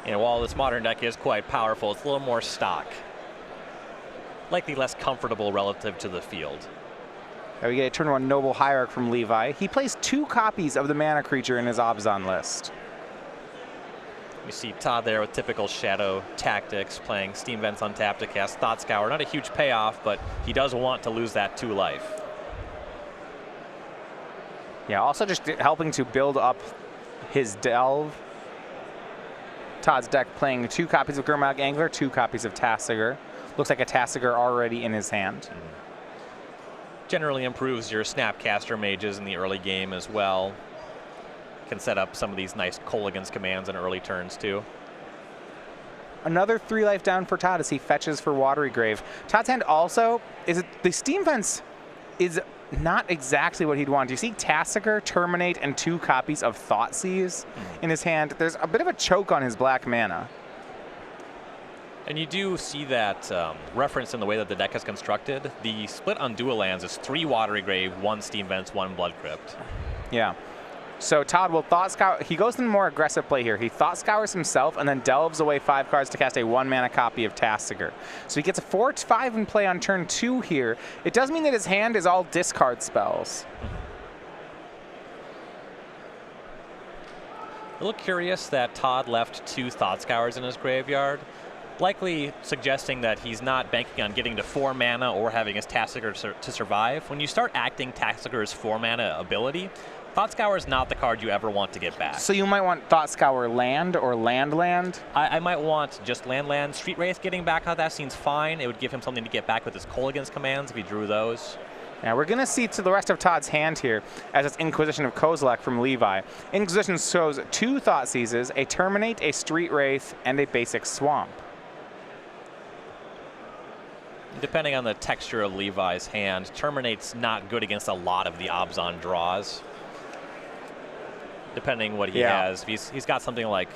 And while this modern deck is quite powerful, it's a little more stock. Likely less comfortable relative to the field. We get a turn 1 Noble Hierarch from Levi. He plays 2 copies of the mana creature in his Abzan list. We see Todd there with typical Shadow tactics, playing Steam Vents untapped to cast Thought Scour. Not a huge payoff, but he does want to lose that 2 life. Yeah, also just helping to build up his delve. Todd's deck playing 2 copies of Gurmag Angler, 2 copies of Tasigur. Looks like a Tasigur already in his hand. Generally improves your Snapcaster mages in the early game as well. Can set up some of these nice Kolaghan's commands in early turns too. Another 3 life down for Todd as he fetches for Watery Grave. Todd's hand also is the Steam Vents is not exactly what he'd want. You see Tasigur, Terminate, and 2 copies of Thoughtseize in his hand. There's a bit of a choke on his black mana. And you do see that reference in the way that the deck is constructed. The split on dual lands is 3 Watery Grave, 1 Steam Vents, 1 Blood Crypt. Yeah. So Todd will Thought Scour. He goes in more aggressive play here. He Thought Scours himself and then delves away 5 cards to cast a 1 mana copy of Tasigur. So he gets a 4/5 in play on turn 2 here. It does mean that his hand is all discard spells. A little curious that Todd left 2 Thought Scours in his graveyard, likely suggesting that he's not banking on getting to 4 mana or having his Tasigur to survive. When you start acting Tasigur's 4 mana ability, Thought Scour is not the card you ever want to get back. So you might want Thought Scour land or land? I might want just land. Street Wraith getting back out that seems fine. It would give him something to get back with his Kolaghan's commands if he drew those. Now we're going to see to the rest of Todd's hand here as it's Inquisition of Kozilek from Levi. Inquisition shows 2 Thoughtseizes, a Terminate, a Street Wraith, and a basic Swamp. Depending on the texture of Levi's hand, Terminate's not good against a lot of the Abzan draws. Depending what he has. If he's got something like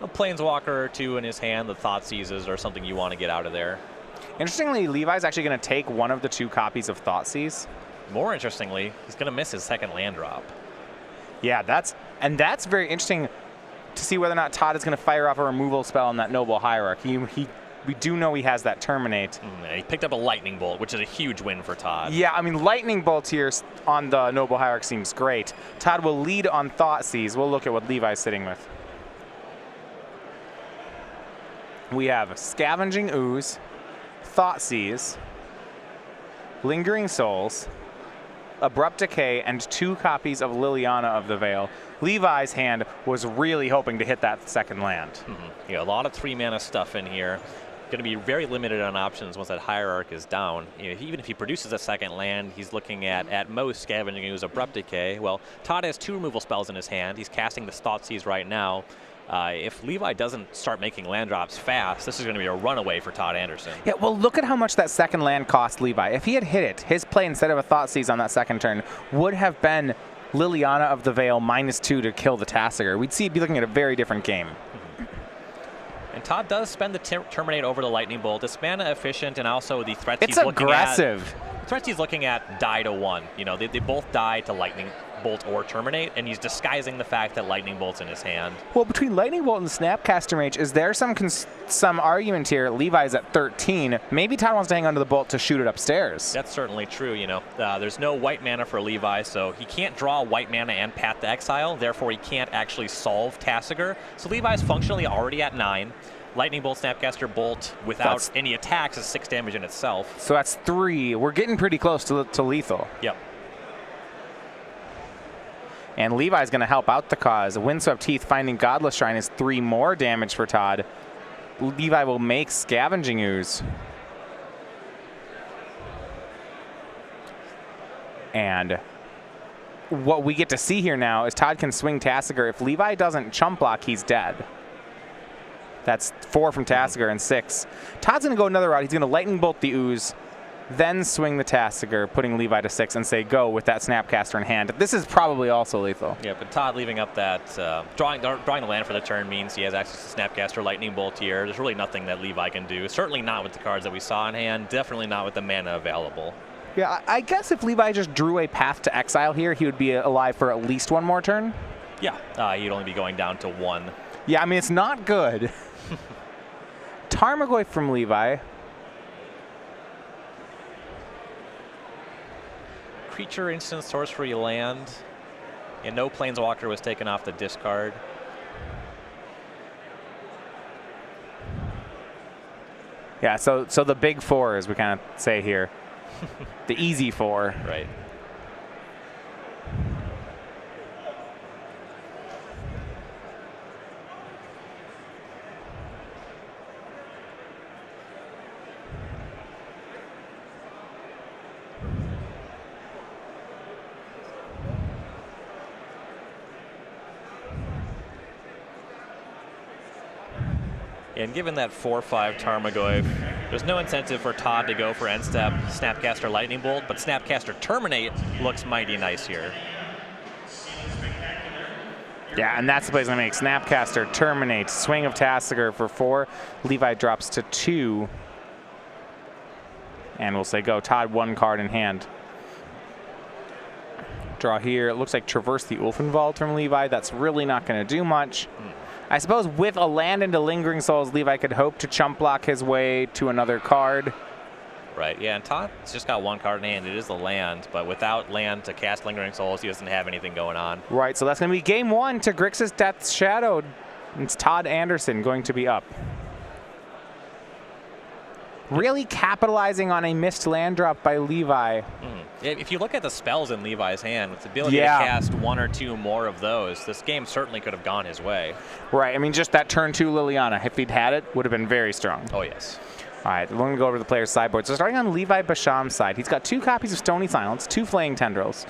a Planeswalker or 2 in his hand, the Thoughtseizes are something you want to get out of there. Interestingly, Levi's actually going to take 1 of the 2 copies of Thoughtseize. More interestingly, he's going to miss his 2nd land drop. Yeah, that's very interesting to see whether or not Todd is going to fire off a removal spell on that Noble Hierarch. We do know he has that Terminate. He picked up a Lightning Bolt, which is a huge win for Todd. Yeah, I mean, Lightning Bolt here on the Noble Hierarch seems great. Todd will lead on Thoughtseize. We'll look at what Levi's sitting with. We have Scavenging Ooze, Thoughtseize, Lingering Souls, Abrupt Decay, and 2 copies of Liliana of the Veil. Levi's hand was really hoping to hit that 2nd land. Yeah, a lot of 3 mana stuff in here. Going to be very limited on options once that Hierarch is down. Even if he produces a 2nd land, he's looking at most Scavenging Ooze, Abrupt Decay. Well, Todd has 2 removal spells in his hand. He's casting the Thoughtseize right now. If Levi doesn't start making land drops fast, this is going to be a runaway for Todd Anderson. Yeah, well, look at how much that 2nd land cost Levi. If he had hit it, his play instead of a Thoughtseize on that 2nd turn would have been Liliana of the Veil -2 to kill the Tasigur. We'd be looking at a very different game. And Todd does spend the Terminate over the Lightning Bolt. It's mana efficient, and also the threats it's he's looking at. It's aggressive. Threats he's looking at die to 1. They both die to Lightning Bolt or Terminate, and he's disguising the fact that Lightning Bolt's in his hand. Well, between Lightning Bolt and Snapcaster Mage, is there some argument here? Levi's at 13. Maybe Todd wants to hang onto the Bolt to shoot it upstairs. That's certainly true. There's no white mana for Levi, so he can't draw white mana and Path to Exile. Therefore, he can't actually solve Tasigur. So Levi's functionally already at 9. Lightning Bolt, Snapcaster Bolt without any attacks is 6 damage in itself. So that's 3. We're getting pretty close to lethal. Yep. And Levi's going to help out the cause. Windswept Heath finding Godless Shrine is 3 more damage for Todd. Levi will make Scavenging Ooze. And what we get to see here now is Todd can swing Tasigur. If Levi doesn't chump block, he's dead. That's 4 from Tasigur and 6. Todd's going to go another route. He's going to Lightning Bolt the Ooze, then swing the Tasigur, putting Levi to 6, and say go with that Snapcaster in hand. This is probably also lethal. Yeah, but Todd leaving up that, drawing the land for the turn means he has access to Snapcaster, Lightning Bolt here. There's really nothing that Levi can do. Certainly not with the cards that we saw in hand. Definitely not with the mana available. Yeah, I guess if Levi just drew a Path to Exile here, he would be alive for at least 1 more turn. Yeah, he'd only be going down to 1. Yeah, I mean, it's not good. Tarmogoyf from Levi. Creature instant sorcery land. And no Planeswalker was taken off the discard. Yeah, so the big four, as we kind of say here. The easy four. Right. And given that 4/5 Tarmogoyf, there's no incentive for Todd to go for end step Snapcaster Lightning Bolt, but Snapcaster Terminate looks mighty nice here. Yeah, and that's the play he's going to make. Snapcaster, Terminate, Swing of Tasigur for 4. Levi drops to 2. And we'll say go. Todd, 1 card in hand. Draw here. It looks like Traverse the Ulfenwald from Levi. That's really not going to do much. I suppose with a land into Lingering Souls, Levi could hope to chump block his way to another card. Right, yeah, and Todd's just got 1 card in hand. It is the land, but without land to cast Lingering Souls, he doesn't have anything going on. Right, so that's going to be game 1 to Grixis Death's Shadow. It's Todd Anderson going to be up. Really capitalizing on a missed land drop by Levi. If you look at the spells in Levi's hand, with the ability to cast 1 or 2 more of those, this game certainly could have gone his way. Right, I mean, just that turn 2 Liliana, if he'd had it, would have been very strong. Oh, yes. All right, we're going to go over to the player's sideboard. So starting on Levi Basham's side, he's got 2 copies of Stony Silence, 2 Flaying Tendrils,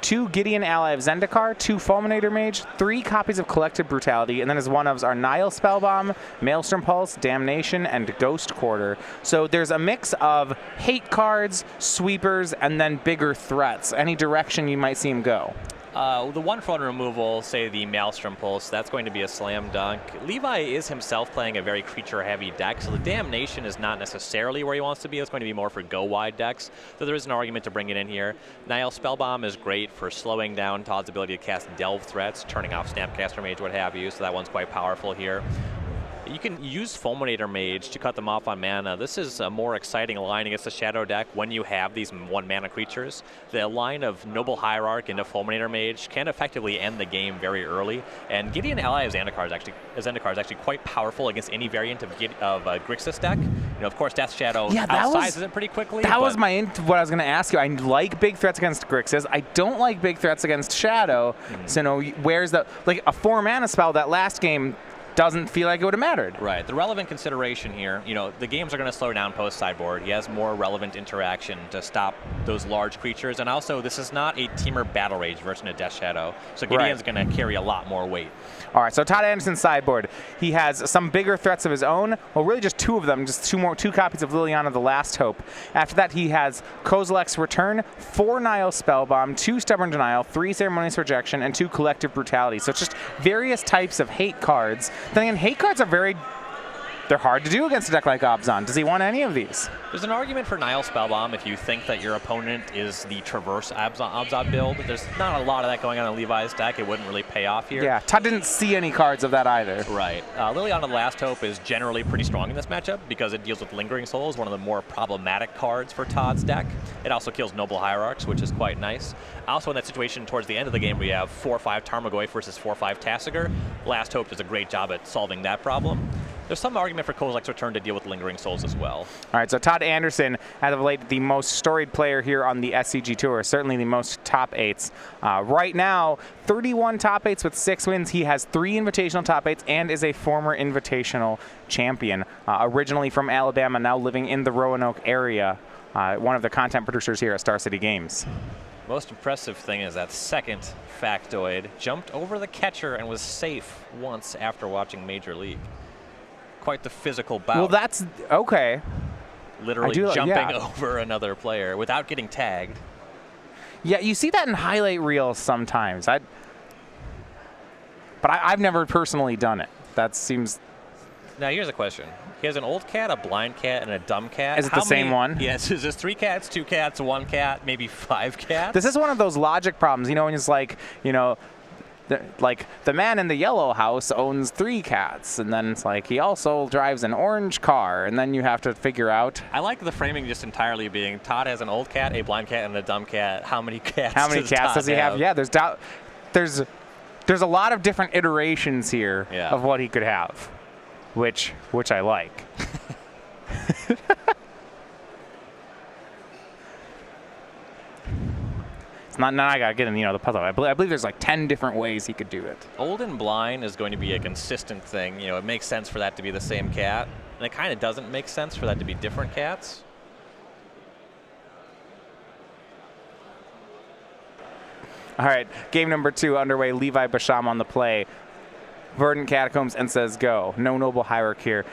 2 Gideon Ally of Zendikar, 2 Fulminator Mage, 3 copies of Collective Brutality, and then his one-ofs are Nile Spellbomb, Maelstrom Pulse, Damnation, and Ghost Quarter. So there's a mix of hate cards, sweepers, and then bigger threats. Any direction you might see him go. The 1/1 removal, say the Maelstrom Pulse, that's going to be a slam dunk. Levi is himself playing a very creature-heavy deck, so the Damnation is not necessarily where he wants to be. It's going to be more for go-wide decks, so there is an argument to bring it in here. Nile Spellbomb is great for slowing down Todd's ability to cast Delve threats, turning off Snapcaster Mage, what have you, so that one's quite powerful here. You can use Fulminator Mage to cut them off on mana. This is a more exciting line against the Shadow deck when you have these 1-mana creatures. The line of Noble Hierarch into Fulminator Mage can effectively end the game very early. And Gideon Ally of Zendikar is actually quite powerful against any variant of Grixis deck. You know, of course, Death Shadow outsizes it pretty quickly. That was what I was going to ask you. I like big threats against Grixis. I don't like big threats against Shadow. So, no, where's the like a 4-mana spell that last game doesn't feel like it would have mattered. Right. The relevant consideration here, you know, the games are going to slow down post-sideboard. He has more relevant interaction to stop those large creatures. And also, this is not a Teamer Battle Rage version of Death Shadow. So Gideon's going to carry a lot more weight. All right, so Todd Anderson's sideboard. He has some bigger threats of his own. Well, really just 2 of them, just 2 copies of Liliana the Last Hope. After that, he has Kozilek's Return, 4 Nile Spellbomb, 2 Stubborn Denial, 3 Ceremonious Rejection, and 2 Collective Brutality. So it's just various types of hate cards. Then again, hate cards are they're hard to do against a deck like Abzan. Does he want any of these? There's an argument for Nile Spellbomb if you think that your opponent is the Traverse Abzan build. There's not a lot of that going on in Levi's deck. It wouldn't really pay off here. Yeah, Todd didn't see any cards of that either. Right. Liliana the Last Hope is generally pretty strong in this matchup because it deals with Lingering Souls, one of the more problematic cards for Todd's deck. It also kills Noble Hierarchs, which is quite nice. Also in that situation towards the end of the game, we have 4/5 Tarmogoyf versus 4/5 Tasigur. Last Hope does a great job at solving that problem. There's some argument for Kozilek's Return to deal with Lingering Souls as well. All right, so Todd Anderson, as of late, the most storied player here on the SCG Tour, certainly the most top 8s. Right now, 31 top 8s with 6 wins. He has 3 invitational top 8s and is a former invitational champion. Originally from Alabama, now living in the Roanoke area. One of the content producers here at Star City Games. Most impressive thing is that second factoid jumped over the catcher and was safe once after watching Major League. Quite the physical bout. Well, that's okay. Literally jumping over another player without getting tagged. Yeah, you see that in highlight reels sometimes. But I've never personally done it. That seems... Now, here's a question. He has an old cat, a blind cat, and a dumb cat. Is it the same one? Yes. Is this 3 cats, 2 cats, 1 cat, maybe 5 cats? This is one of those logic problems, you know, when it's like, you know, like the man in the yellow house owns 3 cats, and then it's like he also drives an orange car, and then you have to figure out. I like the framing just entirely being Todd has an old cat, a blind cat, and a dumb cat. How many cats? Does he have? Yeah, there's a lot of different iterations here of what he could have, which I like. Now I gotta get in, the puzzle. I believe there's like 10 different ways he could do it. Old and blind is going to be a consistent thing. It makes sense for that to be the same cat, and it kind of doesn't make sense for that to be different cats. All right, game number 2 underway. Levi Basham on the play. Verdant Catacombs and says go. No Noble Hierarch here.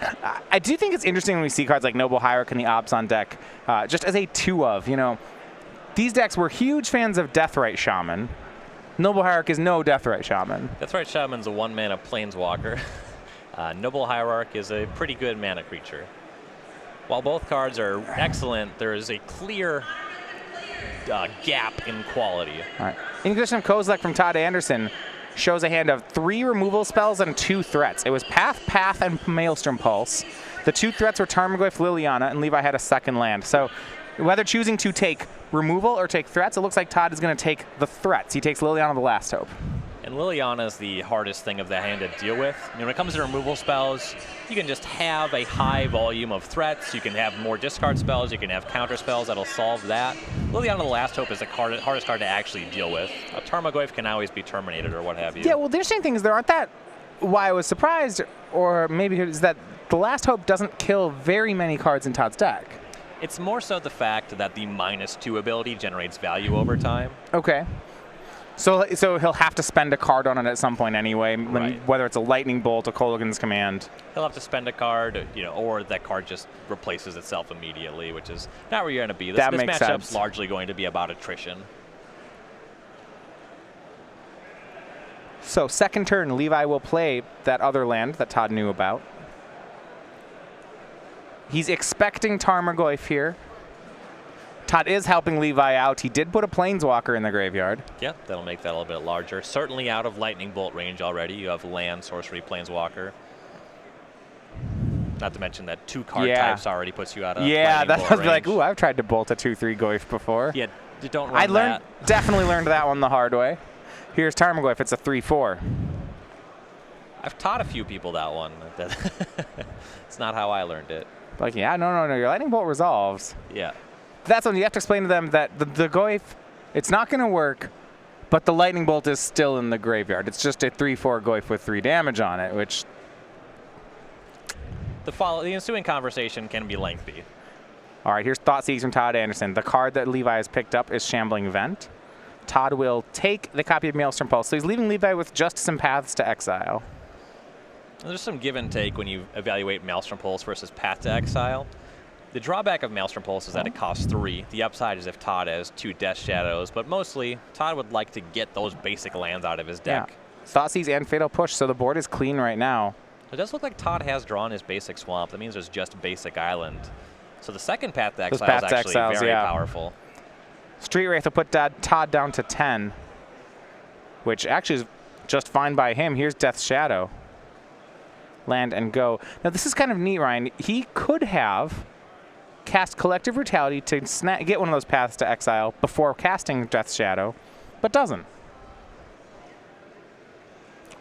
I do think it's interesting when we see cards like Noble Hierarch in the Obs on deck, just as a 2-of, These decks were huge fans of Deathrite Shaman. Noble Hierarch is no Deathrite Shaman. Deathrite Shaman's a 1-mana planeswalker. Noble Hierarch is a pretty good mana creature. While both cards are excellent, there is a clear gap in quality. All right. Inquisition of Kozilek from Todd Anderson shows a hand of 3 removal spells and 2 threats. It was Path, and Maelstrom Pulse. The 2 threats were Tarmogoyf, Liliana, and Levi had a second land. So whether choosing to take removal or take threats, it looks like Todd is going to take the threats. He takes Liliana, the Last Hope. And Liliana is the hardest thing of the hand to deal with. When it comes to removal spells, you can just have a high volume of threats. You can have more discard spells. You can have counter spells that'll solve that. Liliana, the Last Hope is the hardest card to actually deal with. A Tarmogoyf can always be terminated or what have you. Yeah, well, the interesting thing is there aren't that. Why I was surprised, or maybe is that the Last Hope doesn't kill very many cards in Todd's deck. It's more so the fact that the -2 ability generates value over time. Okay. So he'll have to spend a card on it at some point anyway, whether it's a Lightning Bolt, a Kolaghan's Command. He'll have to spend a card, or that card just replaces itself immediately, which is not where you're going to be. This matchup's largely going to be about attrition. So second turn, Levi will play that other land that Todd knew about. He's expecting Tarmogoyf here. Todd is helping Levi out. He did put a Planeswalker in the graveyard. Yeah, that'll make that a little bit larger. Certainly out of Lightning Bolt range already. You have land, sorcery, Planeswalker. Not to mention that 2 card types already puts you out of Lightning Bolt was range. like, ooh, I've tried to bolt a 2/3 Goyf before. Yeah, you don't run that. Definitely learned that one the hard way. Here's Tarmogoyf. It's a 3/4. I've taught a few people that one. It's not how I learned it. Like, yeah, no, your Lightning Bolt resolves. Yeah. That's when you have to explain to them that the Goyf, it's not going to work, but the Lightning Bolt is still in the graveyard. It's just a 3/4 Goyf with 3 damage on it, which... The ensuing conversation can be lengthy. All right, here's Thoughtseize from Todd Anderson. The card that Levi has picked up is Shambling Vent. Todd will take the copy of Maelstrom Pulse, so he's leaving Levi with just some paths to exile. There's some give and take when you evaluate Maelstrom Pulse versus Path to Exile. The drawback of Maelstrom Pulse is that it costs 3. The upside is if Todd has 2 Death Shadows, but mostly Todd would like to get those basic lands out of his deck. Yeah. Thoughtseize and Fatal Push, so the board is clean right now. It does look like Todd has drawn his basic swamp. That means there's just basic island. So the second Path to Exile is actually very powerful. Street Wraith will put Todd down to 10, which actually is just fine by him. Here's Death Shadow. Land and go. Now this is kind of neat, Ryan. He could have cast Collective Brutality to get one of those paths to exile before casting Death Shadow, but doesn't.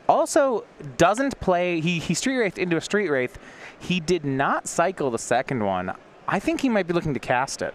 Also, doesn't play, he Street Wraithed into a Street Wraith. He did not cycle the second one. I think he might be looking to cast it.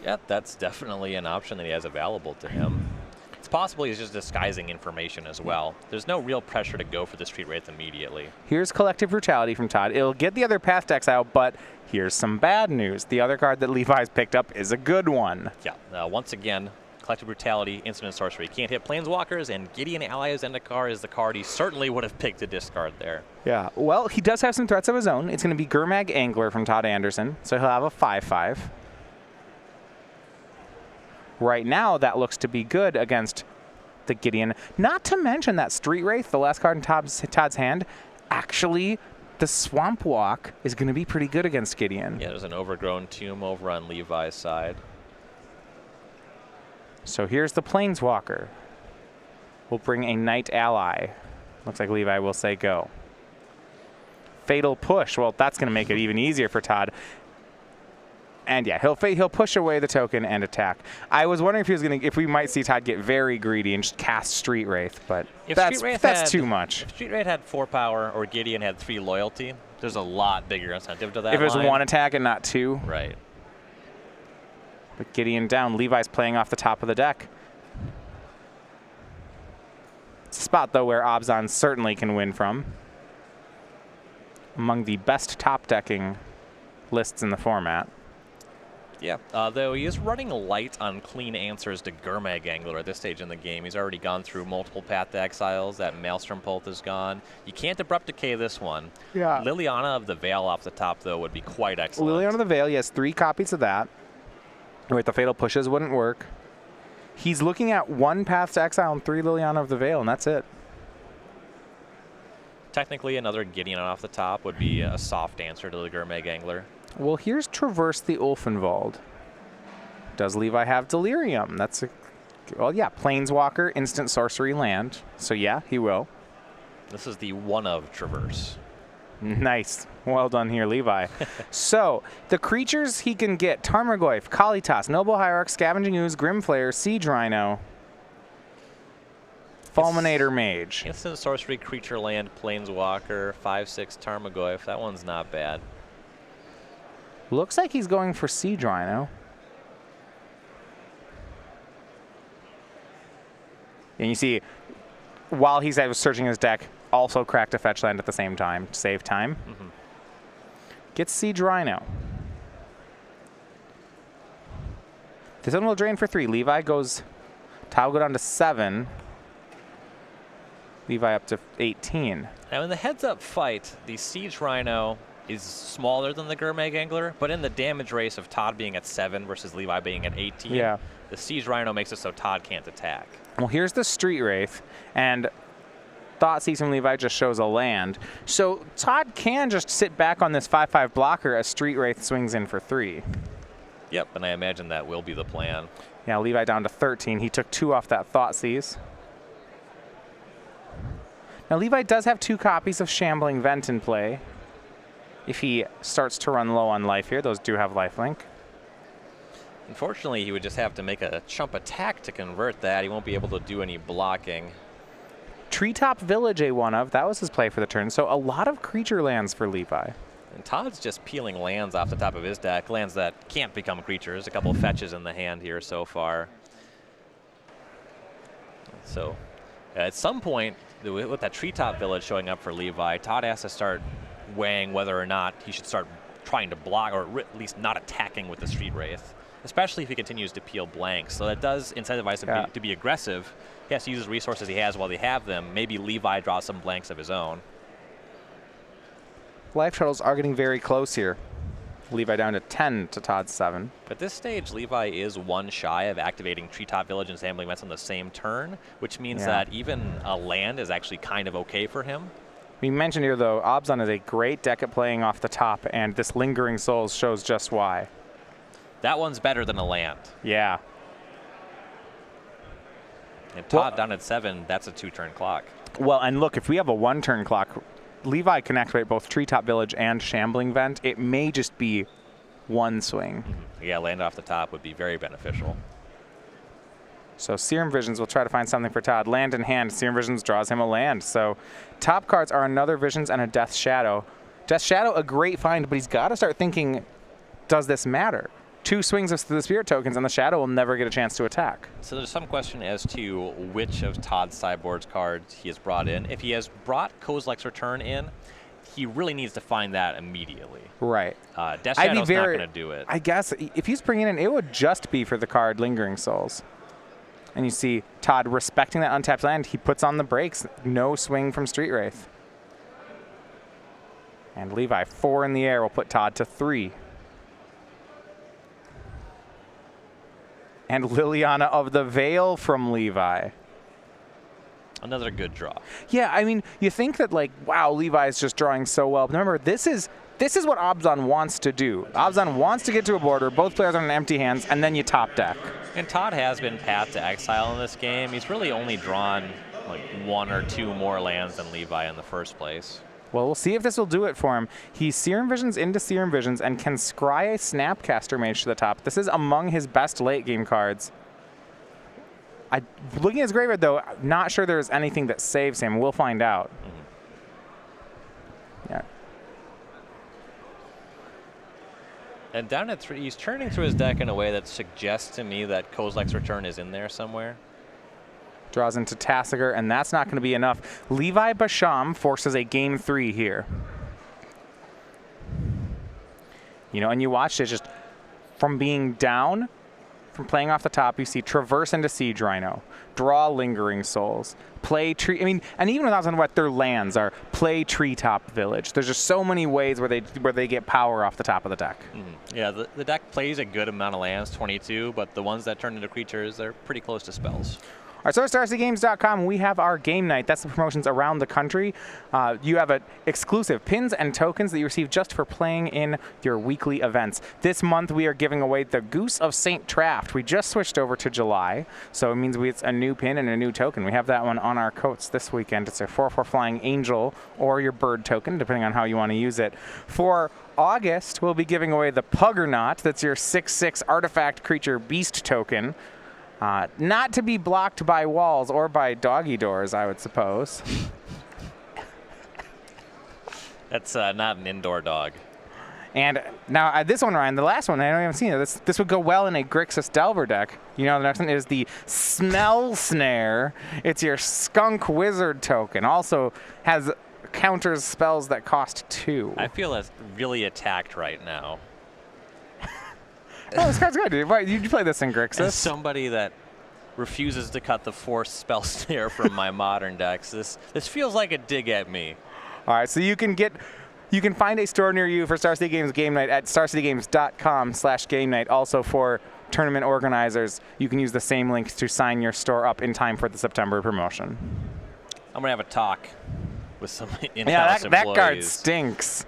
Yeah, that's definitely an option that he has available to him. It's possible he's just disguising information as well. There's no real pressure to go for the Street Wraith immediately. Here's Collective Brutality from Todd. It'll get the other path to exile, but here's some bad news. The other card that Levi's picked up is a good one. Yeah, once again, Collective Brutality, Instant Sorcery. Can't hit Planeswalkers, and Gideon Allies Zendikar is the card he certainly would have picked to discard there. Yeah, well, he does have some threats of his own. It's going to be Gurmag Angler from Todd Anderson, so he'll have a 5/5. Right now, that looks to be good against the Gideon. Not to mention that Street Wraith, the last card in Todd's hand, actually, the Swamp Walk is going to be pretty good against Gideon. Yeah, there's an Overgrown Tomb over on Levi's side. So here's the Planeswalker. will bring a knight ally. Looks like Levi will say go. Fatal push. Well, that's going to make it even easier for Todd. And yeah, he'll push away the token and attack. I was wondering if we might see Todd get very greedy and just cast Street Wraith, but that's too much. If Street Wraith had 4 power or Gideon had 3 loyalty, there's a lot bigger incentive to that. If it was line. 1 attack and not 2. Right. But Gideon down. Levi's playing off the top of the deck. It's a spot, though, where Obzon certainly can win from. Among the best top decking lists in the format. Yeah, though he is running light on clean answers to Gurmag Angler at this stage in the game. He's already gone through multiple Path to Exiles. That Maelstrom Pulse is gone. You can't Abrupt Decay this one. Yeah. Liliana of the Veil off the top, though, would be quite excellent. Liliana of the Veil, he has 3 copies of that. Wait, the Fatal Pushes wouldn't work. He's looking at 1 Path to Exile and 3 Liliana of the Veil, and that's it. Technically, another Gideon off the top would be a soft answer to the Gurmag Angler. Well, here's Traverse the Ulfenwald. Does Levi have Delirium? That's a, well, yeah, Planeswalker, instant sorcery land. So yeah, he will. This is the one of Traverse. Nice. Well done here, Levi. So, the creatures he can get: Tarmogoyf, Kalitas, Noble Hierarch, Scavenging Ooze, Grimflayer, Siege Rhino, Fulminator Mage. Instant sorcery, creature land, Planeswalker, 5/6 Tarmogoyf. That one's not bad. Looks like he's going for Siege Rhino. And you see, while he's searching his deck, also cracked a fetch land at the same time to save time. Mm-hmm. Gets Siege Rhino. This one will drain for 3. Levi goes, Todd will go down to 7. Levi up to 18. Now in the heads-up fight, the Siege Rhino is smaller than the Gurmag Angler, but in the damage race of Todd being at 7 versus Levi being at 18, yeah, the Siege Rhino makes it so Todd can't attack. Well, here's the Street Wraith, and Thoughtseize from Levi just shows a land. So Todd can just sit back on this 5/5 blocker as Street Wraith swings in for 3. Yep, and I imagine that will be the plan. Yeah, Levi down to 13. He took 2 off that Thoughtseize. Now Levi does have 2 copies of Shambling Vent in play. If he starts to run low on life here, those do have lifelink. Unfortunately, he would just have to make a chump attack to convert that. He won't be able to do any blocking. Treetop Village, a one of. That was his play for the turn. So a lot of creature lands for Levi. And Todd's just peeling lands off the top of his deck, lands that can't become creatures. A couple of fetches in the hand here so far. So at some point, with that Treetop Village showing up for Levi, Todd has to start weighing whether or not he should start trying to block, or at least not attacking with the Street Wraith, especially if he continues to peel blanks. So that does incentivize him to be aggressive. He has to use his resources he has while they have them. Maybe Levi draws some blanks of his own. Life shuttles are getting very close here. Levi down to 10 to Todd's 7. At this stage, Levi is 1 shy of activating Treetop Village and Shambling Vents on the same turn, which means that even a land is actually kind of okay for him. We mentioned here, though, Obzon is a great deck at playing off the top, and this Lingering Souls shows just why. That one's better than a land. Yeah. And Todd down at 7, that's a 2-turn clock. Well, and look, if we have a 1-turn clock, Levi can activate both Treetop Village and Shambling Vent. It may just be 1 swing. Yeah, land off the top would be very beneficial. So Serum Visions will try to find something for Todd. Land in hand, Serum Visions draws him a land. So top cards are another Visions and a Death Shadow. Death Shadow, a great find, but he's got to start thinking, does this matter? 2 swings of the Spirit Tokens and the Shadow will never get a chance to attack. So there's some question as to which of Todd's sideboard's cards he has brought in. If he has brought Kozilek's Return in, he really needs to find that immediately. Right. Death Shadow's not going to do it. I guess if he's bringing in, it would just be for the card Lingering Souls. And you see Todd respecting that untapped land. He puts on the brakes. No swing from Street Wraith. And Levi, 4 in the air, will put Todd to 3. And Liliana of the Veil from Levi. Another good draw. Yeah, I mean, you think that, like, wow, Levi's just drawing so well. But remember, this is what Obzon wants to do. Obzon wants to get to a border, both players on empty hands, and then you top deck. And Todd has been Path to Exile in this game. He's really only drawn like 1 or 2 more lands than Levi in the first place. Well, we'll see if this will do it for him. He Serum Visions into Serum Visions and can scry a Snapcaster Mage to the top. This is among his best late game cards. Looking at his graveyard, though, not sure there's anything that saves him. We'll find out. Yeah. And down at 3, he's turning through his deck in a way that suggests to me that Kozilek's Return is in there somewhere. Draws into Tasigur, and that's not going to be enough. Levi Basham forces a game 3 here. You know, and you watched it just from being down, from playing off the top, you see Traverse into Siege Rhino, draw Lingering Souls, play Tree. I mean, and even without knowing what their lands are, play Treetop Village. There's just so many ways where they get power off the top of the deck. Yeah, the deck plays a good amount of lands, 22, but the ones that turn into creatures, they're pretty close to spells. All right, so at StarCityGames.com, we have our game night. That's the promotions around the country. You have exclusive pins and tokens that you receive just for playing in your weekly events. This month, we are giving away the Goose of St. Traft. We just switched over to July, so it means it's a new pin and a new token. We have that one on our coats this weekend. It's a 4/4 Flying Angel or your bird token, depending on how you want to use it. For August, we'll be giving away the Puggernaut. That's your 6/6 artifact creature beast token. Not to be blocked by walls or by doggy doors, I would suppose. That's not an indoor dog. And now this one, Ryan, the last one, I don't even see it. This would go well in a Grixis Delver deck. You know, the next one is the Smell Snare. It's your Skunk Wizard token. Also has counters spells that cost 2. I feel that's really attacked right now. Oh, this card's good. Why, you play this in Grixis? As somebody that refuses to cut the forced spell snare from my modern decks, this feels like a dig at me. All right, so you can find a store near you for Star City Games Game Night at starcitygames.com/game night. Also for tournament organizers, you can use the same link to sign your store up in time for the September promotion. I'm gonna have a talk with some in-house employees. That card stinks.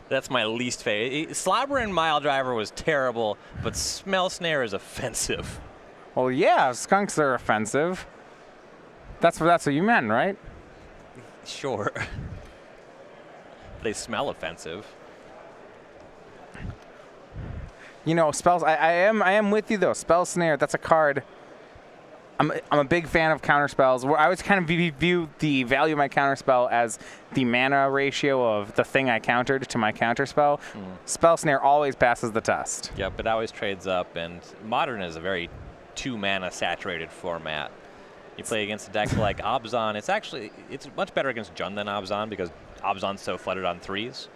That's my least favorite. Slobber and Mile Driver was terrible, but Smell Snare is offensive. Well, yeah, skunks are offensive. That's what you meant, right? Sure. They smell offensive. You know, spells. I am with you though. Spell Snare. That's a card. I'm a big fan of counterspells. I always kind of view the value of my counterspell as the mana ratio of the thing I countered to my counterspell. Spell Snare always passes the test. Yep, it always trades up, and Modern is a very 2-mana saturated format. You play against a deck like Abzan. It's much better against Jund than Abzan because Abzan's so flooded on 3s.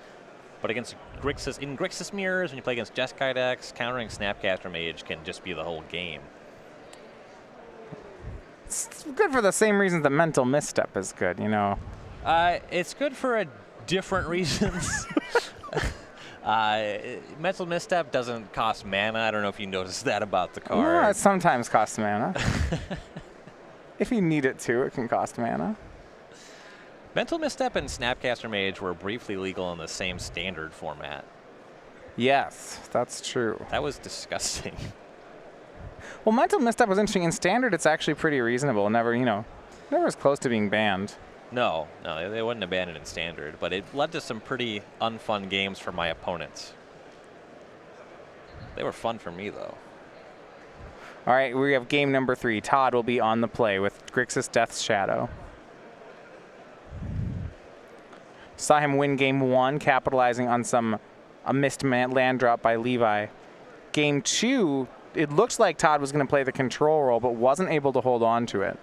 But against Grixis, in Grixis mirrors, when you play against Jeskai decks, countering Snapcaster Mage can just be the whole game. It's good for the same reasons that Mental Misstep is good, you know. It's good for different reasons. Mental Misstep doesn't cost mana. I don't know if you noticed that about the card. No, it sometimes costs mana. If you need it to, it can cost mana. Mental Misstep and Snapcaster Mage were briefly legal in the same standard format. Yes, that's true. That was disgusting. Well, Mental Misstep was interesting. In Standard, it's actually pretty reasonable. Never as close to being banned. No, they wouldn't have banned it in Standard, but it led to some pretty unfun games for my opponents. They were fun for me, though. All right, we have game number 3. Todd will be on the play with Grixis Death's Shadow. Saw him win game 1, capitalizing on a missed land drop by Levi. Game 2, it looks like Todd was going to play the control role, but wasn't able to hold on to it.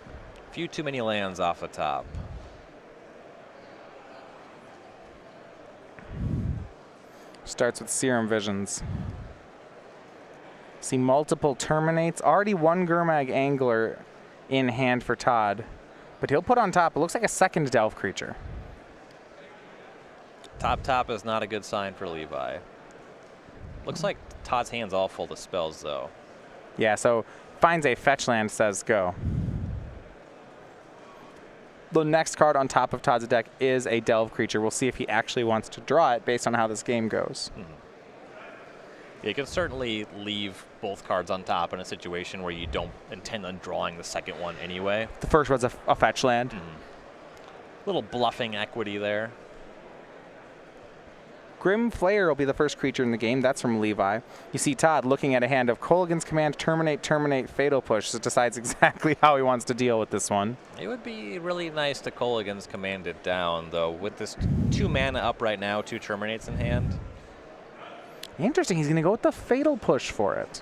A few too many lands off the top. Starts with Serum Visions. See multiple Terminates. Already 1 Gurmag Angler in hand for Todd. But he'll put on top, it looks like a second Delve creature. Top is not a good sign for Levi. Looks like Todd's hand's all full of spells, though. Yeah, so finds a fetch land, says go. The next card on top of Todd's deck is a Delve creature. We'll see if he actually wants to draw it based on how this game goes. You can certainly leave both cards on top in a situation where you don't intend on drawing the second one anyway. The first one's a fetch land. Little bluffing equity there. Grim Flayer will be the first creature in the game. That's from Levi. You see Todd looking at a hand of Kolaghan's Command, Terminate, Fatal Push. So it decides exactly how he wants to deal with this one. It would be really nice to Kolaghan's Command it down, though. With this 2 mana up right now, 2 Terminates in hand. Interesting. He's going to go with the Fatal Push for it.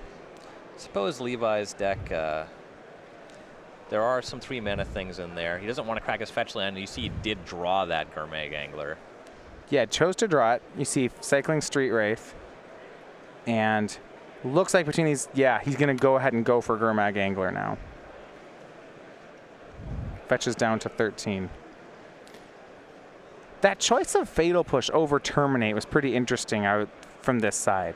Suppose Levi's deck, there are some 3 mana things in there. He doesn't want to crack his fetch land. You see he did draw that Gurmag Angler. Yeah, chose to draw it. You see Cycling Street Wraith. And looks like between these, yeah, he's going to go ahead and go for Gurmag Angler now. Fetches down to 13. That choice of Fatal Push over Terminate was pretty interesting from this side.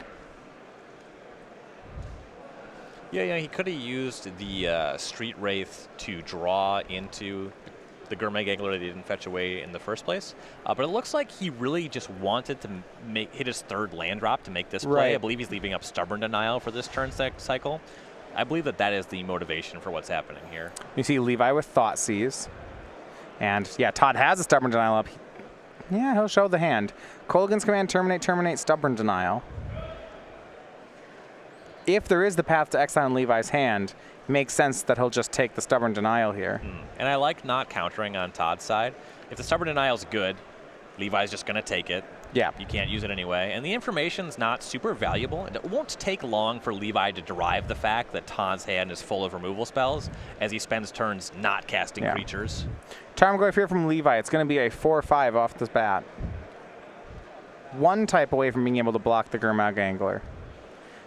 Yeah, he could have used the Street Wraith to draw into the Gurmag Angler that he didn't fetch away in the first place. But it looks like he really just wanted to hit his 3rd land drop to make this play. Right. I believe he's leaving up Stubborn Denial for this turn cycle. I believe that is the motivation for what's happening here. You see Levi with Thoughtseize. And yeah, Todd has a Stubborn Denial up. Yeah, he'll show the hand. Kolaghan's Command, Terminate, Stubborn Denial. If there is the path to exile in Levi's hand, it makes sense that he'll just take the Stubborn Denial here. And I like not countering on Todd's side. If the Stubborn Denial's good, Levi's just going to take it. Yeah. You can't use it anyway. And the information's not super valuable. It won't take long for Levi to derive the fact that Todd's hand is full of removal spells as he spends turns not casting creatures. Tarmogoyf here from Levi. It's going to be a 4/5 off the bat. 1 type away from being able to block the Gurmag Angler.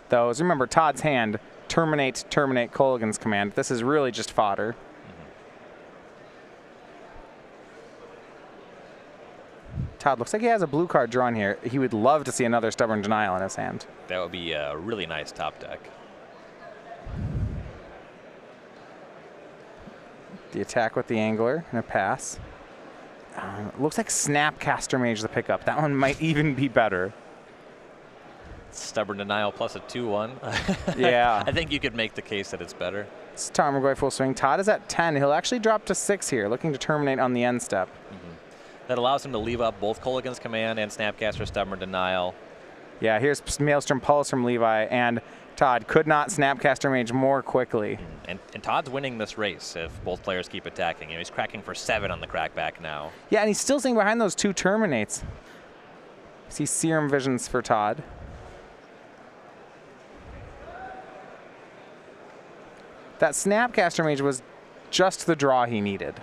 Though, as remember, Todd's hand, Terminate, Kolaghan's Command. This is really just fodder. Todd looks like he has a blue card drawn here. He would love to see another Stubborn Denial in his hand. That would be a really nice top deck. The attack with the Angler and a pass. Looks like Snapcaster Mage the pickup. That one might even be better. Stubborn Denial plus a 2/1. Yeah. I think you could make the case that it's better. It's Tarmogoyf full swing. Todd is at 10. He'll actually drop to 6 here, looking to terminate on the end step. That allows him to leave up both Kolaghan's Command and Snapcaster Stubborn Denial. Yeah, here's Maelstrom Pulse from Levi, and Todd could not Snapcaster Mage more quickly. And Todd's winning this race if both players keep attacking. He's cracking for 7 on the crackback now. Yeah, and he's still sitting behind those 2 Terminates. See Serum Visions for Todd. That Snapcaster Mage was just the draw he needed.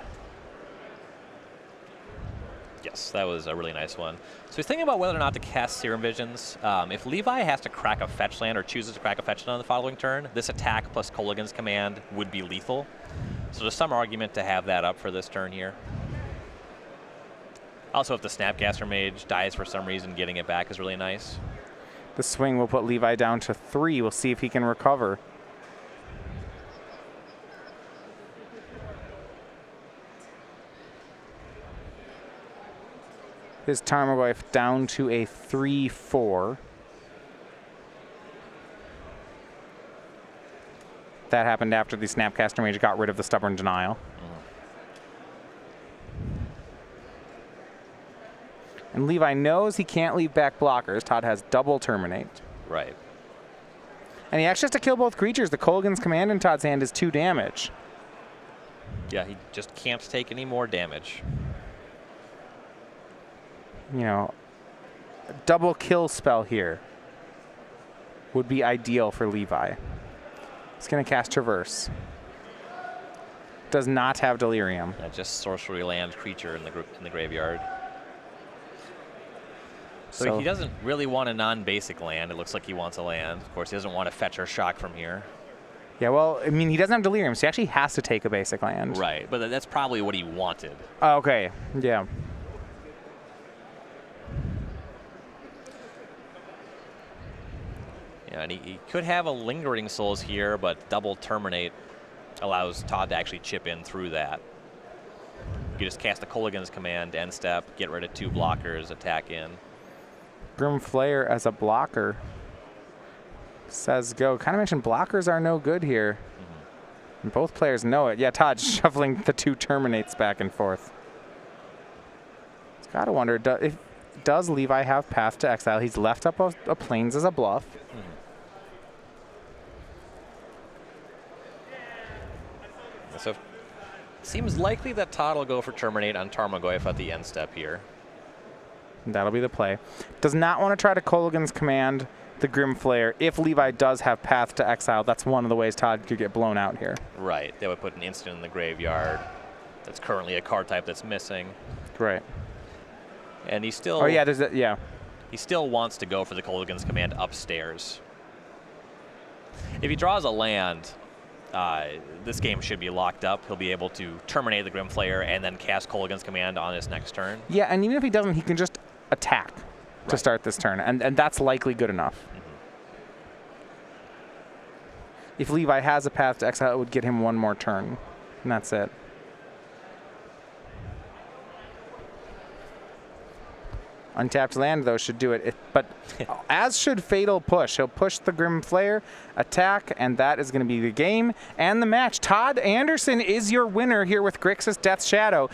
Yes, that was a really nice one. So he's thinking about whether or not to cast Serum Visions. If Levi has to crack a fetch land or chooses to crack a fetch land on the following turn, this attack plus Kolaghan's Command would be lethal. So there's some argument to have that up for this turn here. Also, if the Snapcaster Mage dies for some reason, getting it back is really nice. The swing will put Levi down to 3. We'll see if he can recover. His Tarmogoyf down to a 3/4. That happened after the Snapcaster Mage got rid of the Stubborn Denial. And Levi knows he can't leave back blockers. Todd has double Terminate. Right. And he actually has to kill both creatures. The Kolaghan's Command in Todd's hand is 2 damage. Yeah, he just can't take any more damage. You know, a double kill spell here would be ideal for Levi. He's going to cast Traverse. Does not have Delirium. Just sorcery land creature in the graveyard. So he doesn't really want a non-basic land. It looks like he wants a land. Of course, he doesn't want to fetch or shock from here. Yeah, well, I mean, he doesn't have Delirium, so he actually has to take a basic land. Right, but that's probably what he wanted. Oh, okay, yeah. Yeah, and he could have a Lingering Souls here, but double Terminate allows Todd to actually chip in through that. You just cast the Kolaghan's Command, end step, get rid of 2 blockers, attack in. Grim Flayer as a blocker. Says go. Kind of mentioned blockers are no good here. And both players know it. Yeah, Todd shuffling the 2 terminates back and forth. It's got to wonder, does Levi have path to exile? He's left up a plains as a bluff. So it seems likely that Todd will go for terminate on Tarmogoyf at the end step here. That'll be the play. Does not want to try to Kolaghan's Command the Grim Flare. If Levi does have path to exile, that's one of the ways Todd could get blown out here. Right. That would put an instant in the graveyard. That's currently a card type that's missing. Right. And he still... Oh, yeah, there's that, yeah. He still wants to go for the Kolaghan's Command upstairs. If he draws a land, this game should be locked up. He'll be able to terminate the Grim Flare and then cast Kolaghan's Command on his next turn. Yeah, and even if he doesn't, he can just attack to start this turn, and that's likely good enough. If Levi has a path to exile, it would get him 1 more turn, and that's it. Untapped land, though, should do it. But as should Fatal Push. He'll push the Grim Flare, attack, and that is going to be the game and the match. Todd Anderson is your winner here with Grixis Death Shadow.